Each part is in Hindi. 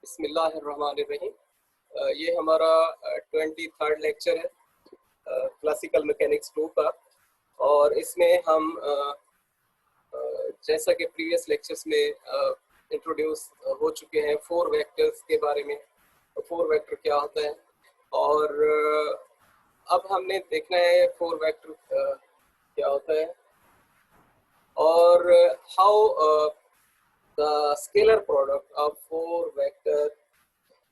बिस्मिल्लाहिर्रहमानिर्रहीम। ये हमारा 23rd लेक्चर है क्लासिकल मैकेनिक्स 2 का। और इसमें हम जैसा कि प्रीवियस लेक्चर्स में इंट्रोड्यूस हो चुके हैं फोर वेक्टर्स के बारे में। फोर वेक्टर क्या होता है और अब हमने देखना है फोर वेक्टर क्या होता है और how the scalar product of four vector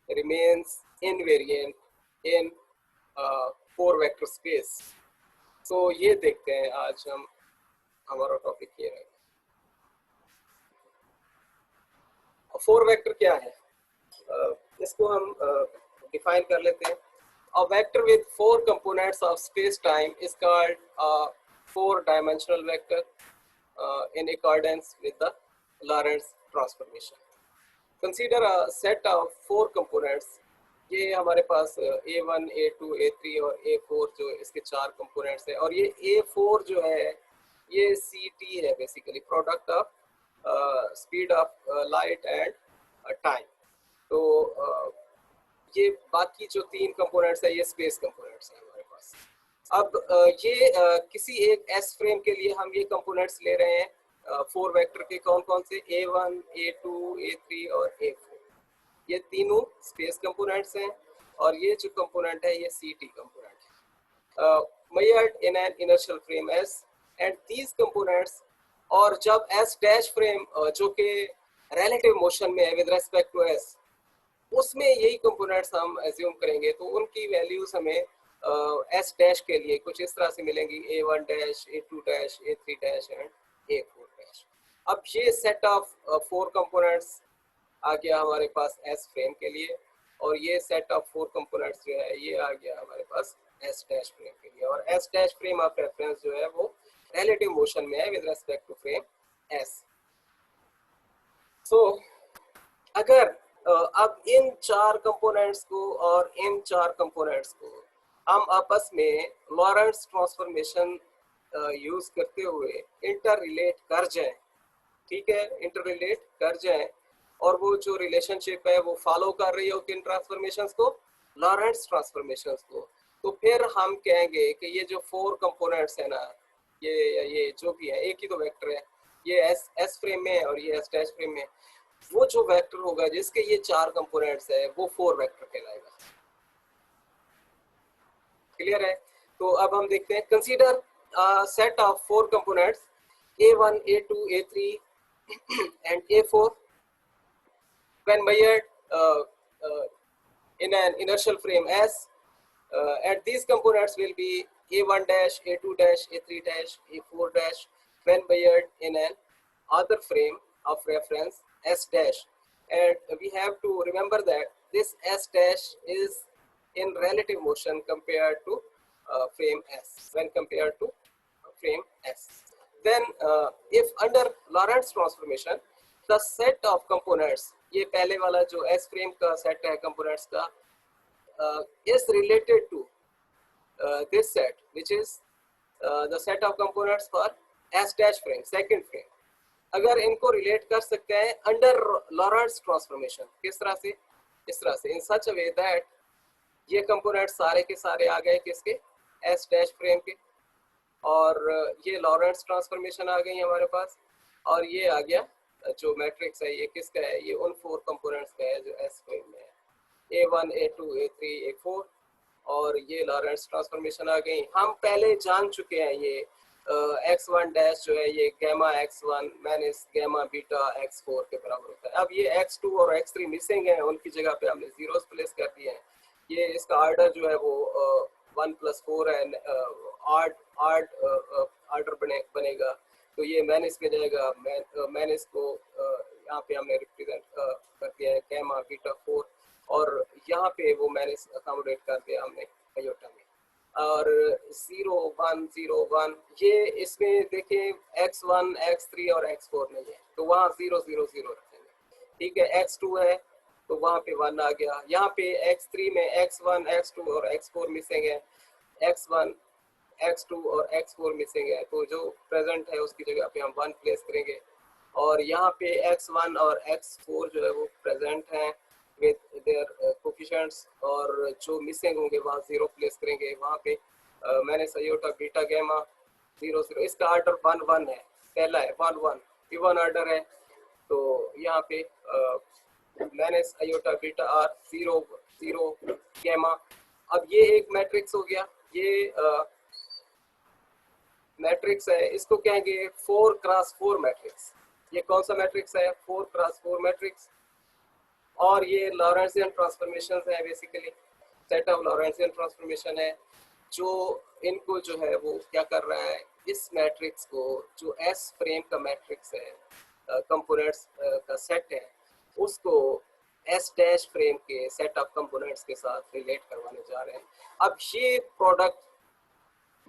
remains invariant in four vector space। तो ये देखते हैं आज हम, हमारा टॉपिक ये है। फोर वेक्टर क्या है, इसको हम डिफाइन कर लेते हैं। A vector with four components of space time is called a four-dimensional vector in accordance with the Lorentz transformation। Consider a set of four components। ये हमारे पास A1, A2, A3 और A4 जो इसके चार कंपोनेंट्स है। और ये A4 जो है ये CT है, basically product of speed of light and time. तो ये बाकी जो तीन कंपोनेंट्स है ये स्पेस कंपोनेंट्स है हमारे पास। अब ये किसी एक एस फ्रेम के लिए हम ये कंपोनेंट्स ले रहे हैं फोर वेक्टर के। कौन कौन से? A1, A2, A3 और A4। ये तीनों स्पेस कंपोनेंट्स हैं और ये जो कंपोनेंट है ये CT कंपोनेंट है measured in an inertial frame S and these components। और जब S डैश फ्रेम जो कि relative motion में है with respect to S, उसमें यही कंपोनेंट्स हम एज्यूम करेंगे तो उनकी वैल्यूज हमें S डैश के लिए कुछ इस तरह से मिलेंगी A1 dash, A2 dash, A3 dash and A4 dash. अब ये सेट ऑफ फोर कंपोनेंट्स आ गया हमारे पास S फ्रेम के लिए और ये सेट ऑफ फोर कंपोनेंट्स जो है ये आ गया हमारे पास S डैश फ्रेम के लिए। और S dash frame of reference जो है वो रिलेटिव मोशन में है with respect to frame S। So अगर अब इन चार कंपोनेंट्स को और इन चार कंपोनेंट्स को हम आपस में लॉरेंट्स ट्रांसफॉर्मेशन यूज करते हुए इंटर रिलेट कर जाएं, ठीक है, इंटर रिलेट कर जाएं और वो जो रिलेशनशिप है वो फॉलो कर रही हो किन ट्रांसफॉर्मेशंस को? लॉरेंट्स ट्रांसफॉर्मेशंस को। तो फिर हम कहेंगे कि ये जो फोर कंपोनेंट्स है ना, ये जो भी है, एक ही तो वेक्टर है, ये एस फ्रेम में है और ये एस डैश फ्रेम में, वो जो वेक्टर होगा जिसके ये चार कंपोनेंट्स है वो फोर वेक्टर कहलाएगा। क्लियर है? तो अब हम देखते हैं। Consider set of four components A1, A2, A3 and A4 when measured in an inertial frame S, and these components will be A1 dash, A2 dash, A3 dash, A4 dash when measured in an other frame of reference S dash। And we have to remember that this S dash is in relative motion compared to frame S, when compared to frame S। Then if under Lorentz transformation the set of components, ये पहले वाला जो S frame का सेट है कंपोनेंट्स का, is related to this set which is the set of components for S dash frame, second frame। अगर इनको रिलेट कर सकते हैं अंडर लॉरेंट्स ट्रांसफॉर्मेशन, किस तरह से? इस तरह से, इन सच अ वे दैट ये कंपोनेंट सारे के सारे आ गए किसके? एस डैश फ्रेम के, और ये लॉरेंट्स ट्रांसफॉर्मेशन आ गई हमारे पास, और ये आ गया जो मैट्रिक्स है ये किसका है? ये उन फोर कंपोनेंट्स का है जो एस फ्रेम में है, A1, A2, A3, A4, और ये लॉरेंट्स ट्रांसफॉर्मेशन आ गई। हम पहले जान चुके हैं ये x1 डैश जो है ये gamma x1 minus gamma beta x4 के बराबर होता है। अब ये x2 और x3 मिसिंग है, उनकी जगह पे हमने जीरोस प्लेस कर दिए हैं। ये इसका ऑर्डर जो है वो 1+4 है, ऑर्डर बनेगा। तो ये माइनस में जाएगा, माइनस को यहाँ पे हमने रिप्रेजेंट कर दिया है गैमा बीटा 4, और यहाँ पे वो माइनस अकोमोडेट कर दिया हमने आयोटा में। और 0, 1, 0, 1, ये इसमें देखें x1, x3 और x4 नहीं है तो वहाँ 0, 0, 0 रखेंगे, ठीक है। x2 है तो वहाँ पे 1 आ गया। यहाँ पे x3 में x1, x2 और x4 मिसिंग है, x1, x2 और x4 मिसिंग है, तो जो प्रेजेंट है उसकी जगह पे हम 1 प्लेस करेंगे। और यहाँ पे x1 और x4 जो है वो प्रेजेंट हैं with कोएफिशिएंट्स और जो मिसिंग होंगे वहाँ 0 प्लेस करेंगे। वहाँ पे मैंने आयोटा बीटा गैमा 0 0, इसका ऑर्डर 1 1 है, पहला है 1 1, इवन ऑर्डर है। तो यहाँ पे मैंने आयोटा बीटा आर 0 0 गैमा। अब ये एक मैट्रिक्स हो गया, ये मैट्रिक्स है, इसको कहेंगे 4x4 मैट्रिक्स। ये कौन सा मैट्रिक्स है? 4x4 matrix. और ये लॉरेंट्जियन ट्रांसफॉर्मेशन है, बेसिकली सेट ऑफ लॉरेंट्जियन ट्रांसफॉर्मेशन है, जो इनको जो है वो क्या कर रहा है, इस मैट्रिक्स को जो एस फ्रेम का मैट्रिक्स है, कंपोनेंट्स का सेट है, उसको एस डैश फ्रेम के सेट ऑफ कंपोनेंट्स के साथ रिलेट करवाने जा रहे हैं। अब ये प्रोडक्ट,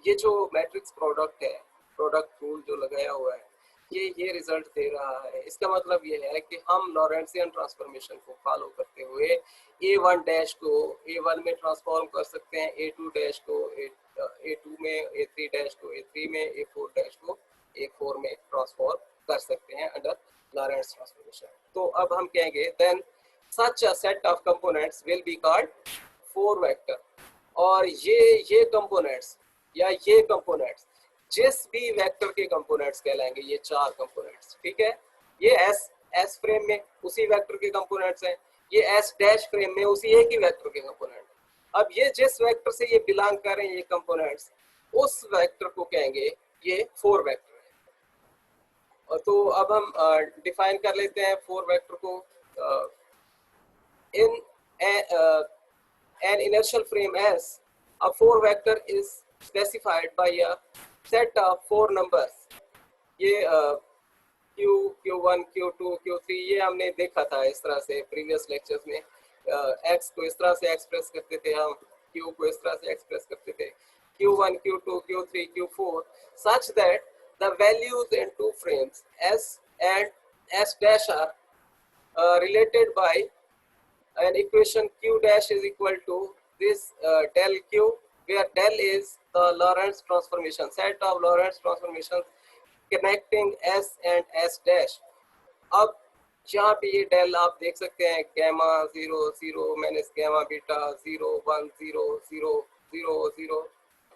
ये जो मैट्रिक्स प्रोडक्ट है, प्रोडक्ट रूल जो लगाया हुआ है, ये रिजल्ट दे रहा है। इसका मतलब ये है कि हम लॉरेंट्जियन ट्रांसफॉर्मेशन को फॉलो करते हुए A1 डैश को A1 में ट्रांसफॉर्म कर सकते हैं, A2 डैश को A2 में, A3 डैश को A3 में, A4 डैश को A4 में ट्रांसफॉर्म कर सकते हैं अंडर लॉरेंट्ज ट्रांसफॉर्मेशन। तो अब हम कहेंगे then such a set of components will be called 4 vector. और ये कंपोनेंट्स या ये कंपोनेंट्स जिस भी वेक्टर के कंपोनेंट्स कहलाएंगे, ये 4 कंपोनेंट्स, ठीक है। ये एस फ्रेम में उसी वेक्टर के कंपोनेंट्स हैं, ये एस डैश फ्रेम में उसी एक ही वेक्टर के कंपोनेंट। अब ये जिस वेक्टर से ये बिलोंग कर रहे हैं, ये कंपोनेंट्स, उस वेक्टर को कहेंगे ये 4 वेक्टर है। और तो अब हम डिफाइन कर लेते हैं 4 वेक्टर को। इन an inertial frame S, a 4 vector is specified by a set of 4 numbers. ये Q, Q1, Q2, Q3 ये हमने देखा था इस तरह से प्रीवियस लेक्चर्स में। X को इस तरह से एक्सप्रेस करते थे हम, Q को इस तरह से एक्सप्रेस करते थे, Q1, Q2, Q3, Q4, such that the values in 2 frames S and S dash are related by an equation Q dash is equal to this del Q, where del is the Lorentz transformation, set of Lorentz transformations connecting S and S dash. अब यहाँ पे ये del आप देख सकते हैं, gamma 0 0 minus gamma beta 0 1 0 0 0 0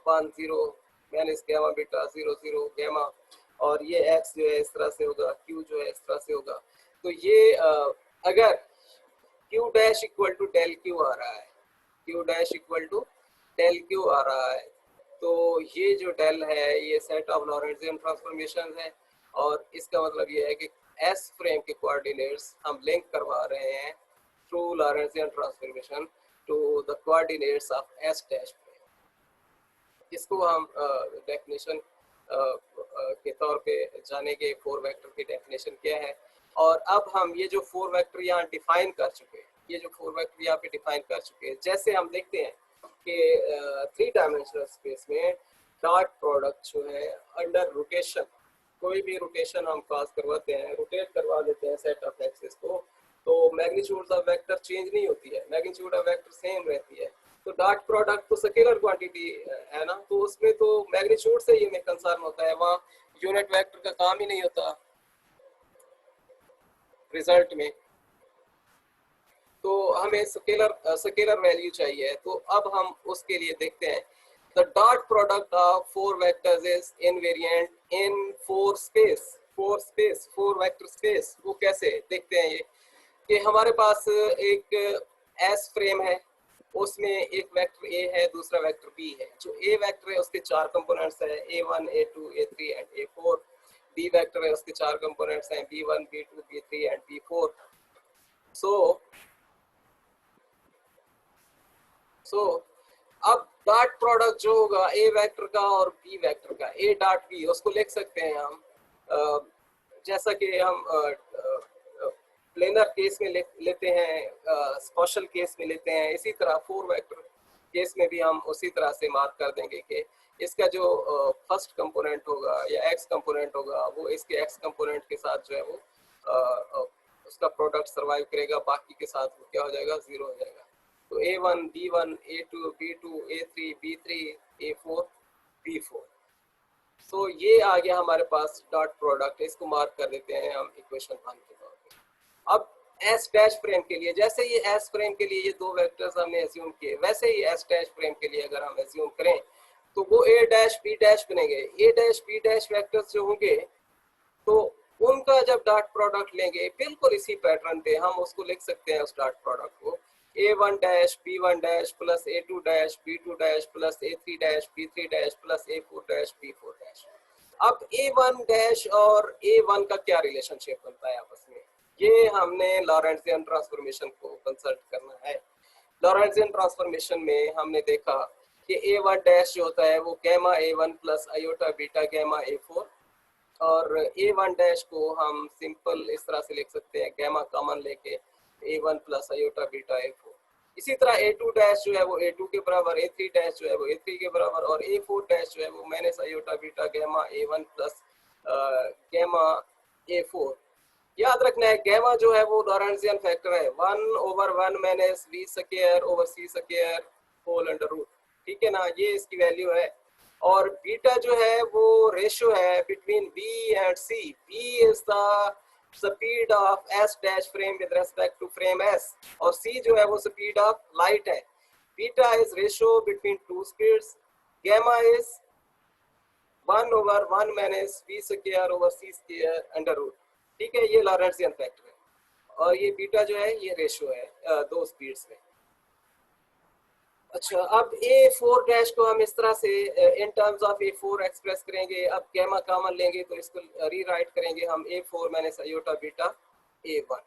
1 0 minus gamma beta 0 0 gamma. और ये x जो है इस तरह से होगा, q जो है इस तरह से होगा। तो ये अगर Q dash equal to del Q आ रहा है, Q dash equal to del Q आ रहा है, तो ये जो डेल है ये सेट ऑफ लॉरेंट्जियन ट्रांसफॉर्मेशन है। और इसका मतलब ये है कि S फ्रेम के कोऑर्डिनेट्स हम लिंक करवा रहे हैं through Lorentzian transformation to the coordinates of S dash frame. इसको हम डेफिनेशन के तौर पे जानेंगे, 4 वेक्टर की डेफिनेशन क्या है। और अब हम ये जो 4 वेक्टर यहाँ डिफाइन कर चुके हैं, ये जो 4 वेक्टर यहाँ पे डिफाइन कर चुके हैं, जैसे हम देखते हैं कि 3 डायमेंशनल स्पेस में डॉट प्रोडक्ट जो है अंडर रोटेशन, कोई भी रोटेशन हम पास करवाते हैं, रोटेट करवा देते हैं सेट ऑफ एक्सिस को, तो मैग्नीट्यूड ऑफ वेक्टर चेंज नहीं होती है, मैग्नीट्यूड ऑफ वेक्टर सेम रहती है। तो डॉट प्रोडक्ट तो स्केलर क्वांटिटी है ना, तो उसमें तो मैग्नीट्यूड से ही हमें कंसर्न होता है, वहाँ यूनिट वेक्टर का काम ही नहीं होता रिजल्ट में। तो हमें स्केलर वैल्यू चाहिए। तो अब हम उसके लिए देखते हैं, the dot product of 4 vectors is invariant in 4 space, 4 vector space. वो कैसे देखते हैं ये कि हमारे पास एक एस फ्रेम है, उसमें एक वेक्टर ए है, दूसरा वेक्टर बी है। जो ए वेक्टर है उसके 4 कंपोनेंट्स है, A1, A2, A3 and A4। B vector है, उसके 4 कंपोनेंट्स हैं, B1, B2, B3 and B4। सो अब डॉट प्रोडक्ट जो होगा ए वेक्टर का और बी वेक्टर का, ए डॉट बी, उसको लिख सकते हैं हम जैसा कि हम प्लेनर केस में लेते हैं, स्पेशल केस में लेते हैं, इसी तरह 4 वेक्टर केस में भी हम उसी तरह से मार्क कर देंगे कि इसका जो फर्स्ट कंपोनेंट होगा या एक्स कंपोनेंट होगा, वो इसके एक्स कंपोनेंट के साथ जो है वो उसका प्रोडक्ट सर्वाइव करेगा, बाकी के साथ वो क्या हो जाएगा, 0 हो जाएगा। तो A1, B1, A2, B2, A3, B3, A4, B4। तो ये आ गया हमारे पास डॉट प्रोडक्ट, इसको मार्क कर देते हैं हम इक्वेशन 1 के तौर पे। अब एस डैश फ्रेम के लिए, जैसे ये एस फ्रेम के लिए ये दो वेक्टर्स हमने एज्यूम किए, वैसे ही एस डैश फ्रेम के लिए अगर हम एज्यूम करें तो वो ए डैश बी डैश बनेंगे। ए डैश बी डैश वेक्टर्स जो होंगे तो उनका जब डॉट प्रोडक्ट लेंगे बिल्कुल इसी पैटर्न पे हम उसको लिख सकते हैं, उस डॉट प्रोडक्ट को A one dash B one dash plus A two dash B two dash plus A three dash B three dash plus A four dash B four dash. अब ए वन डैश और ए वन का क्या रिलेशनशिप बनता है आपस में, ये हमने लॉरेंट्जियन ट्रांसफॉर्मेशन को कंसल्ट करना है। लॉरेंट्जियन ट्रांसफॉर्मेशन में हमने देखा कि ए वन डैश जो होता है वो gamma A one plus iota beta gamma A four, और ए वन डैश को हम सिंपल इस तरह से लिख सकते हैं गैमा कॉमन लेके A one plus iota beta A four. इसी तरह ए टू डैश जो है वो ए टू के बराबर, ए थ्री डैश जो है वो ए थ्री के बराबर, और ए फोर डैश जो है वो minus iota beta gamma A one plus gamma A four. याद रखना है गैमा जो है वो लॉरेंट्जियन फैक्टर है, 1/1 minus v square over c square whole under root, ठीक है ना, ये इसकी वैल्यू है। और बीटा जो है वो रेशियो है between b and c. B is the speed of S dash frame with respect to frame S, और सी जो है वो स्पीड ऑफ लाइट है। Beta is ratio between two speeds, gamma is 1/1 minus v square over c square under root, ठीक है, ये लॉरेंट्जियन फैक्टर है। और ये बीटा जो है ये रेशियो है दो स्पीड्स में। अच्छा, अब ए फोर डैश को हम इस तरह से इन terms of A four express करेंगे। अब गैमा कॉमन लेंगे तो इसको रीराइट करेंगे हम A four minus iota beta A one.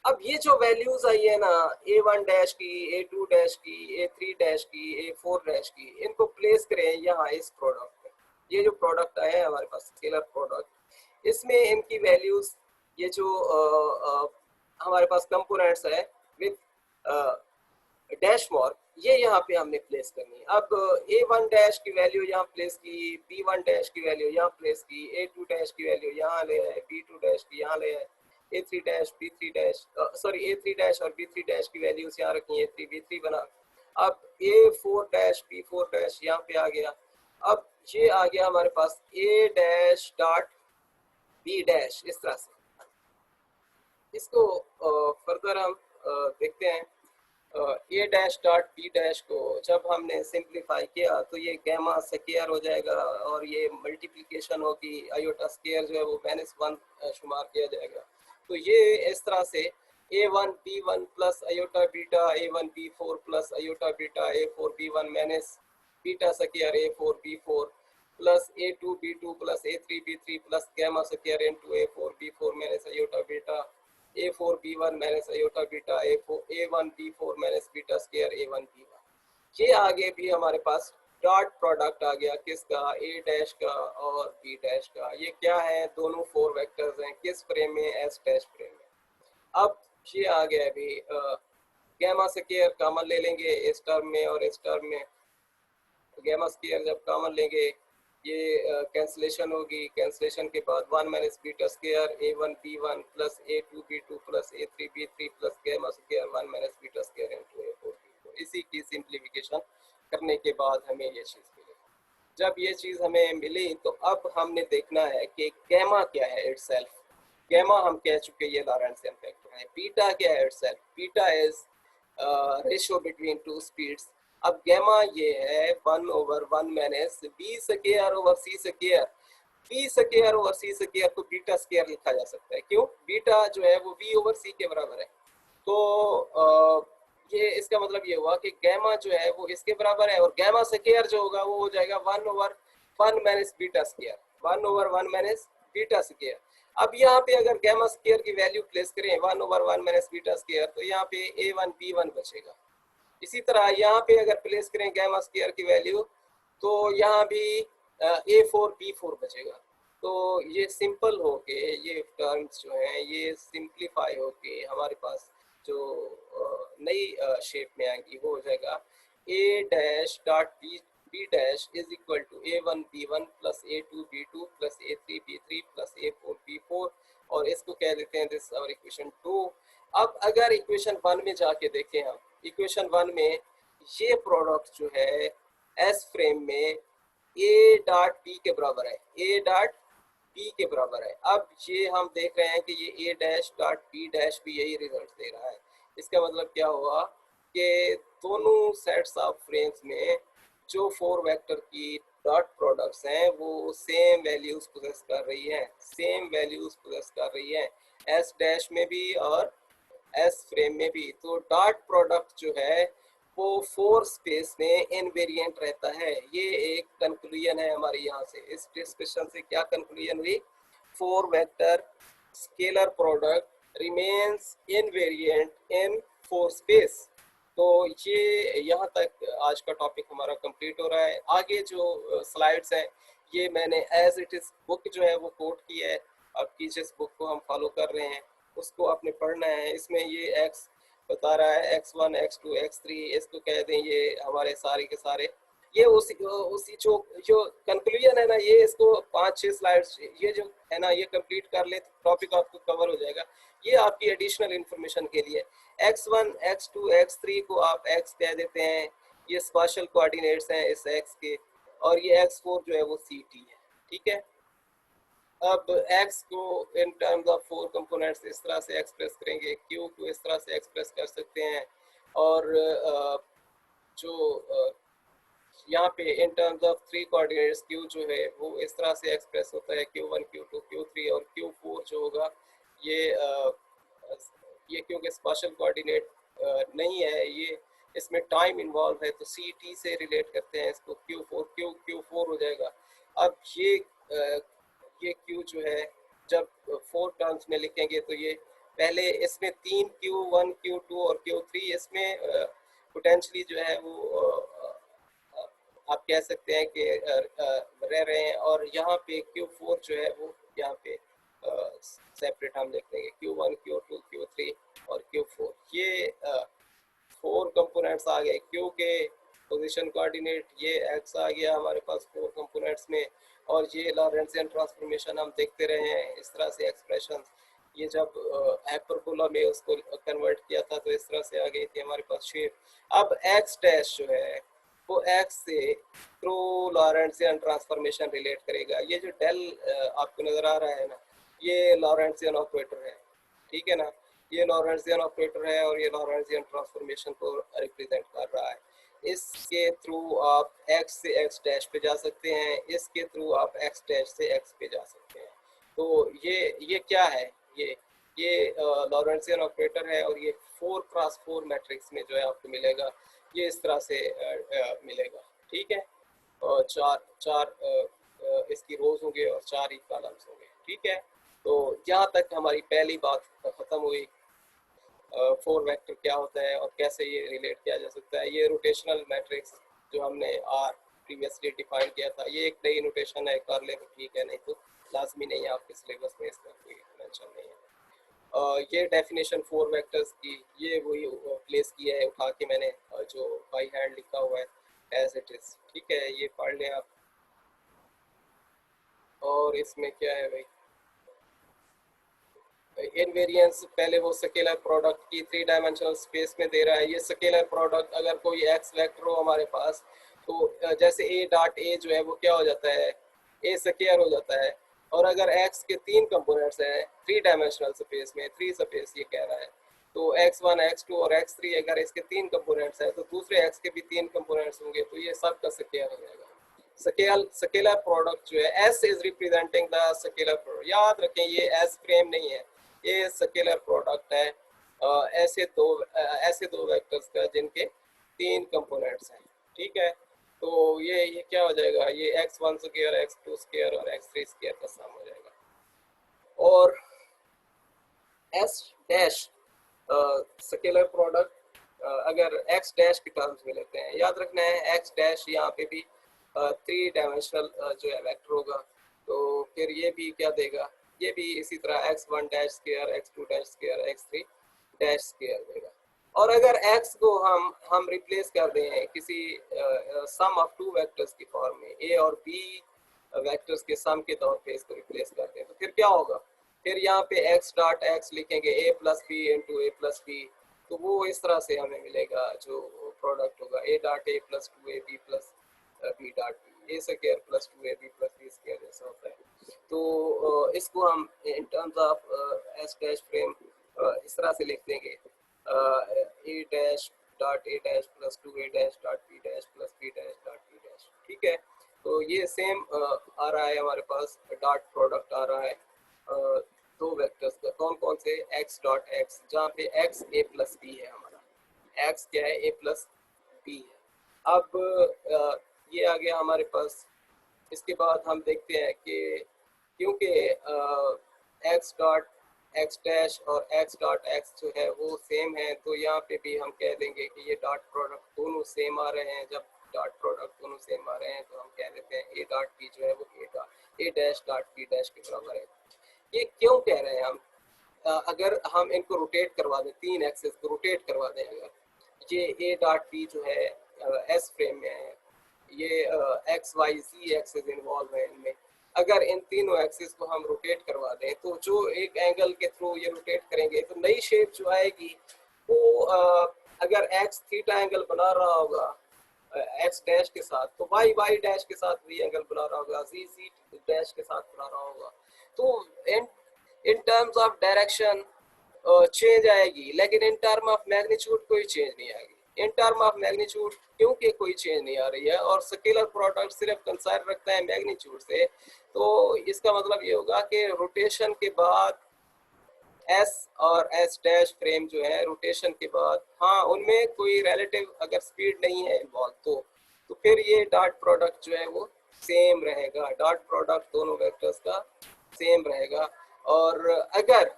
अब ये जो वैल्यूज आई है ना ए वन डैश की, ए टू डैश की, ए थ्री डैश की, ए फोर डैश की, इनको प्लेस करें यहाँ इस प्रोडक्ट में। ये जो प्रोडक्ट आया है हमारे पास स्केलर प्रोडक्ट, इसमें इनकी वैल्यूज ये जो हमारे पास कंपोनेंट्स है विद डैश मार्क, ये यहाँ पे हमने प्लेस करनी है। अब ए वन डैश की वैल्यू यहाँ प्लेस की, बी वन डैश की वैल्यू यहाँ प्लेस की, ए टू डैश की वैल्यू यहाँ ले आए, बी टू डैश की यहाँ ले आए, A three dash B three dash sorry A three dash और बी थ्री डैश की वैल्यूज यहाँ रखी, ए थ्री बी थ्री बना। अब A four dash B four dash यहाँ पे आ गया। अब ये आ गया हमारे पास A dash dot B dash, इस तरह से। इसको फर्दर हम देखते हैं। A dash dot B dash को जब हमने सिंप्लीफाई किया तो ये गैमा स्क्वायर हो जाएगा, और ये मल्टीप्लिकेशन होगी, आयोटा स्क्वायर जो है वो -1 शुमार किया जाएगा। तो ये इस तरह से A one B one plus iota beta A one B four plus iota beta A four B one minus beta square A four B four plus A two B two plus A three B three plus gamma square into A four B four minus iota beta A four B one minus iota beta A one B four minus beta square A one B one. ये आगे भी हमारे पास डॉट प्रोडक्ट आ गया किसका, ए डैश का और बी डैश का। ये क्या है, दोनों फोर वेक्टर्स हैं, किस फ्रेम में, एस डैश फ्रेम में। अब ये आ गया अभी गैमा स्क्वायर कॉमन ले लेंगे इस टर्म में और इस टर्म में। गैमा स्क्वायर जब कॉमन लेंगे ये कैंसिलेशन होगी, कैंसिलेशन के बाद 1 माइनस बीटा स्क्वायर ए वन बी वन प्लस ए टू बी टू प्लस ए three B three plus gamma square 1 minus beta square into ए फोर बी फोर। इसी की सिंप्लीफिकेशन करने के बाद हमें ये चीज़ मिली। जब ये चीज़ हमें मिली तो अब हमने देखना है कि गैमा क्या है इटसेल्फ। गैमा हम कह चुके ये लॉरेंट्जियन फैक्टर है। बीटा क्या है itself, beta is ratio between two speeds. अब गैमा ये है 1/1 minus B square over c square. B square over c square को बीटा स्क्वायर लिखा जा सकता है, क्यों, बीटा जो है वो बी ओवर सी के बराबर है। तो ये इसका मतलब ये हुआ कि गैमा जो है वो इसके बराबर है, और गैमा स्क्वायर जो होगा वो हो जाएगा 1/1 minus beta square, 1/1 minus beta square. अब यहाँ पे अगर गैमा स्क्वायर की वैल्यू प्लेस करें 1/1 माइनस बीटा स्क्वायर, तो यहाँ पे a1 b1 बचेगा। इसी तरह यहाँ पे अगर प्लेस करें गैमा स्क्वायर की वैल्यू तो यहाँ भी a4 b4 बचेगा। तो ये सिंपल हो के ये टर्म्स जो हैं ये सिंप्लीफाई हो के हमारे पास जो नई शेप में आएंगी वो हो जाएगा a dash dot b dash is equal to a1 b1 plus a2 b2 plus a3 b3 plus a4 b4, और इसको कह देते हैं दिस आवर इक्वेशन 2। अब अगर इक्वेशन 1 में जाके देखें हम, इक्वेशन 1 में ये प्रोडक्ट जो है एस फ्रेम में ए डॉट बी के बराबर है, ए डॉट बी के बराबर है। अब ये हम देख रहे हैं कि ये ए डैश डॉट बी डैश भी यही रिजल्ट दे रहा है। इसका मतलब क्या हुआ कि दोनों सेट्स ऑफ फ्रेम्स में जो 4 वेक्टर की डॉट प्रोडक्ट्स हैं वो सेम वैल्यूज पोजेस कर रही हैं, सेम वैल्यूज पोजेस कर रही हैं, एस डैश में भी और एस फ्रेम में भी। तो डॉट प्रोडक्ट जो है वो 4 स्पेस में इनवेरिएंट रहता है। ये एक कंक्लूजन है हमारी यहाँ से। इस डिस्कशन से क्या कंक्लूजन हुई? 4 vector scalar product remains invariant in 4 space. तो ये यहाँ तक आज का टॉपिक हमारा कंप्लीट हो रहा है। आगे जो स्लाइड्स हैं ये मैंने एज इट इज बुक जो है वो कोट की है। आपकी जिस बुक को हम फॉलो कर रहे हैं उसको आपने पढ़ना है। इसमें ये एक्स बता रहा है, x1 x2 x3, इसको कह दें ये हमारे सारे के सारे। ये उसी जो कंक्लूजन है ना, ये इसको 5-6 स्लाइड्स ये जो है ना ये कंप्लीट कर ले तो टॉपिक आपको कवर हो जाएगा। ये आपकी एडिशनल इंफॉर्मेशन के लिए। x1 x2 x3 को आप x कह देते हैं, ये स्पेशल कोऑर्डिनेट्स हैं इस x के, और ये x4 जो है वो ct है। ठीक है। अब x को इन टर्म्स ऑफ 4 कंपोनेंट्स इस तरह से एक्सप्रेस करेंगे, q को इस तरह से एक्सप्रेस कर सकते हैं, और जो यहाँ पे इन टर्म्स ऑफ 3 कोऑर्डिनेट्स q जो है वो इस तरह से एक्सप्रेस होता है, q1 q2 q3, और q4 जो होगा ये क्योंकि स्पेशल कोऑर्डिनेट नहीं है, ये इसमें टाइम इन्वॉल्व है तो ct से रिलेट करते हैं इसको, q4 हो जाएगा। अब ये q जो है जब 4 टर्म्स में लिखेंगे तो ये पहले इसमें 3 q1 q2 और q3 इसमें पोटेंशली जो है वो आप कह सकते हैं कि रह रहे हैं, और यहाँ पे Q4 जो है वो यहाँ पे सेपरेट हम देख लेंगे, Q1 Q2 Q3 और Q4। ये 4 कंपोनेंट्स आ गए Q के पोजीशन कोऑर्डिनेट, ये x आ गया हमारे पास 4 कंपोनेंट्स में, और ये लॉरेंट्जियन ट्रांसफॉर्मेशन हम देखते रहे हैं इस तरह से एक्सप्रेशन। ये जब हाइपरबोला में उसको कन्वर्ट किया था तो इस तरह से आ गई थी हमारे पास शेप। अब x डैश जो है वो x से थ्रू लॉरेंट्जियन ट्रांसफॉर्मेशन रिलेट करेगा। ये जो डेल आपको नजर आ रहा है ना, ये लॉरेंट्जियन ऑपरेटर है। ठीक है ना, ये लॉरेंट्जियन ऑपरेटर है और ये लॉरेंट्जियन ट्रांसफॉर्मेशन को रिप्रेजेंट कर रहा है। इसके थ्रू आप x से x डैश पे जा सकते हैं, इसके थ्रू आप x डैश से x पे जा सकते हैं। तो ये क्या है? ये लॉरेंट्जियन ऑपरेटर है, और ये 4x4 मैट्रिक्स में जो है आपको मिलेगा, ये इस तरह से मिलेगा। ठीक है, और चार इसकी रोज होंगे और 4 ही कॉलम्स होंगे। ठीक है, तो यहाँ तक हमारी पहली बात खत्म हुई। 4 वेक्टर क्या होता है और कैसे ये रिलेट किया जा सकता है। ये रोटेशनल मैट्रिक्स जो हमने आर प्रीवियसली डिफाइन किया था, ये एक नई नोटेशन है, कर ले तो ठीक है, नहीं तो लाजमी नहीं है, आपके सिलेबस में इसका कोई मेंशन नहीं है। ये डेफिनेशन 4 वेक्टर्स की ये वही प्लेस किया है उठा के मैंने, जो बाई हैंड लिखा हुआ है एज इट इज। ठीक है, ये पढ़ लें आप। और इसमें क्या है भाई, इनवेरिएंस पहले वो स्केलर प्रोडक्ट की 3 डायमेंशनल स्पेस में दे रहा है। ये स्केलर प्रोडक्ट अगर कोई एक्स वेक्टर हो हमारे पास तो जैसे ए डॉट ए जो है वो क्या हो जाता है, ए स्केयर हो जाता है। और अगर एक्स के 3 कंपोनेंट्स हैं 3 डायमेंशनल स्पेस में, 3 स्पेस ये कह रहा है, तो x1 x2 और x3 अगर इसके 3 कंपोनेंट्स हैं तो दूसरे x के भी 3 कंपोनेंट्स होंगे, तो ये सब का स्केयर हो जाएगा। स्केलर प्रोडक्ट जो है s is representing the scalar product. याद रखें ये s फ्रेम नहीं है, ये स्केलर प्रोडक्ट है ऐसे दो वेक्टर्स का जिनके 3 कंपोनेंट्स हैं। ठीक है, तो ये क्या हो जाएगा, ये x1 स्क्वायर x2 स्क्वायर और x3 स्क्वायर का सम हो जाएगा। और s डैश स्केलर प्रोडक्ट अगर x डैश की टर्म्स में लेते हैं, याद रखना है x डैश यहाँ पे भी 3 डायमेंशनल जो है वेक्टर होगा, तो फिर ये भी क्या देगा, ये भी इसी तरह x1 dash square x2 dash square x3 dash square देगा। और अगर x को हम रिप्लेस कर दें किसी सम ऑफ 2 वेक्टर्स की फॉर्म में, a और b वेक्टर्स के सम के तौर पे इसको रिप्लेस कर दें, तो फिर क्या होगा, फिर यहाँ पे x डॉट x लिखेंगे a plus b into a plus b, तो वो इस तरह से हमें मिलेगा जो प्रोडक्ट होगा a dot a plus 2ab plus B dot B, A square plus 2ab plus B square जैसा होता है। तो इसको हम in terms of S dash frame इस तरह से लिख देंगे, A dash dot A dash plus two A dash dot B dash plus B dash dot B dash. ठीक है, तो ये सेम आ रहा है हमारे पास, डॉट प्रोडक्ट आ रहा है दो वेक्टर्स का। कौन कौन से? एक्स डॉट एक्स, जहाँ पे एक्स ए प्लस बी है, हमारा एक्स क्या है? ए प्लस बी है। अब ये आ गया हमारे पास। इसके बाद हम देखते हैं कि क्योंकि एक्स डॉट एक्स डैश और एक्स डॉट एक्स जो है वो सेम है, तो यहाँ पे भी हम कह देंगे कि ये डॉट प्रोडक्ट दोनों सेम आ रहे हैं। जब डॉट प्रोडक्ट दोनों सेम आ रहे हैं तो हम कह देते हैं ए डॉट बी जो है वो ए डैश डॉट बी डैश के बराबर है। ये क्यों कह रहे हैं हम? अगर हम इनको रोटेट करवा दें, तीन एक्सेस को रोटेट करवा दें, अगर ये ए डॉट बी जो है एस फ्रेम में है, ये एक्स वाई जी एक्सेस इन्वॉल्व है इनमें, अगर इन तीनों एक्सिस को हम रोटेट करवा दें तो जो एक एंगल के थ्रू ये रोटेट करेंगे तो नई शेप जो आएगी वो अगर एक्स थीटा एंगल बना रहा होगा एक्स डैश के साथ, तो वाई वाई डैश के साथ भी एंगल बना रहा होगा, जी जी डैश के साथ बना रहा होगा। तो इन टर्म्स ऑफ डायरेक्शन चेंज आएगी, लेकिन इन टर्म ऑफ मैग्नीट्यूड कोई चेंज नहीं आएगी। इन टर्म ऑफ मैग्नीट्यूड क्योंकि कोई चेंज नहीं आ रही है और स्केलर प्रोडक्ट सिर्फ कंसर्न रखता है मैग्नीट्यूड से, तो इसका मतलब ये होगा कि रोटेशन के बाद एस और एस डैश फ्रेम जो है रोटेशन के बाद, हाँ उनमें कोई रिलेटिव अगर स्पीड नहीं है इन्वॉल्व, तो फिर ये डॉट प्रोडक्ट जो है वो सेम रहेगा, डॉट प्रोडक्ट दोनों वेक्टर्स का सेम रहेगा। और अगर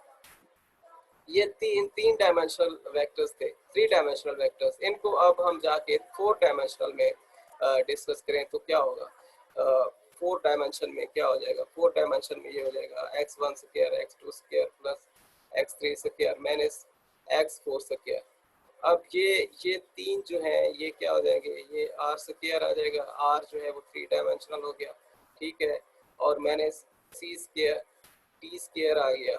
ये तीन डायमेंशनल वेक्टर्स थे, थ्री डायमेंशनल वेक्टर्स, इनको अब हम जाके फोर डायमेंशनल में डिस्कस करें तो क्या होगा? फोर डायमेंशन में क्या हो जाएगा? फोर डायमेंशन में ये हो जाएगा x one square x two square plus x three square minus x four square. अब ये तीन जो है ये क्या हो जाएंगे? ये आर स्क्वायर आ जाएगा, आर जो है वो थ्री डायमेंशनल हो गया, ठीक है, और माइनस सी स्क्वायर टी स्क्वायर आ गया।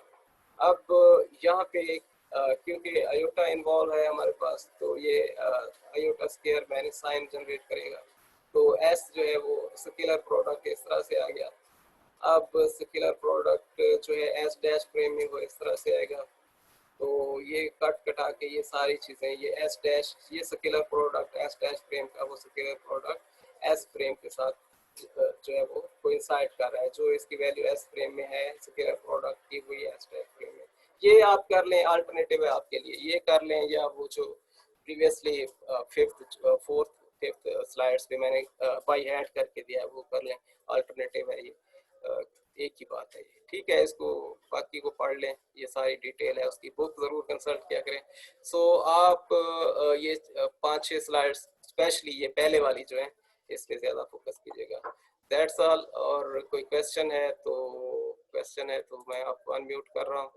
अब यहाँ पे क्योंकि अयोटा इन्वॉल्व है हमारे पास, तो ये iota square minus sine generate करेगा, तो एस जो है वो स्केलर प्रोडक्ट इस तरह से आ गया। अब स्केलर प्रोडक्ट जो है एस डैश फ्रेम में वो इस तरह से आएगा, तो ये कट कटा के ये सारी चीज़ें, ये एस डैश, ये scalar product S dash frame का, वो स्केलर प्रोडक्ट एस फ्रेम के साथ जो है वो कोइंसाइड कर रहा है, जो इसकी वैल्यू एस फ्रेम में है स्केलर प्रोडक्ट की हुई एस डैश फ्रेम में। ये आप कर लें, अल्टरनेटिव है आपके लिए, ये कर लें, या वो जो प्रीवियसली फोर्थ फिफ्थ स्लाइड्स पे मैंने बाई हैंड करके दिया है वो कर लें, अल्टरनेटिव है ये, एक ही बात है ये, ठीक है। इसको बाकी को पढ़ लें, ये सारी डिटेल है उसकी, बुक ज़रूर कंसल्ट किया करें। सो आप ये 5-6 स्लाइड्स स्पेशली ये पहले वाली जो है इस पे ज़्यादा फोकस कीजिएगा। That's all. और कोई क्वेश्चन है तो मैं आपको अनम्यूट कर रहा हूँ।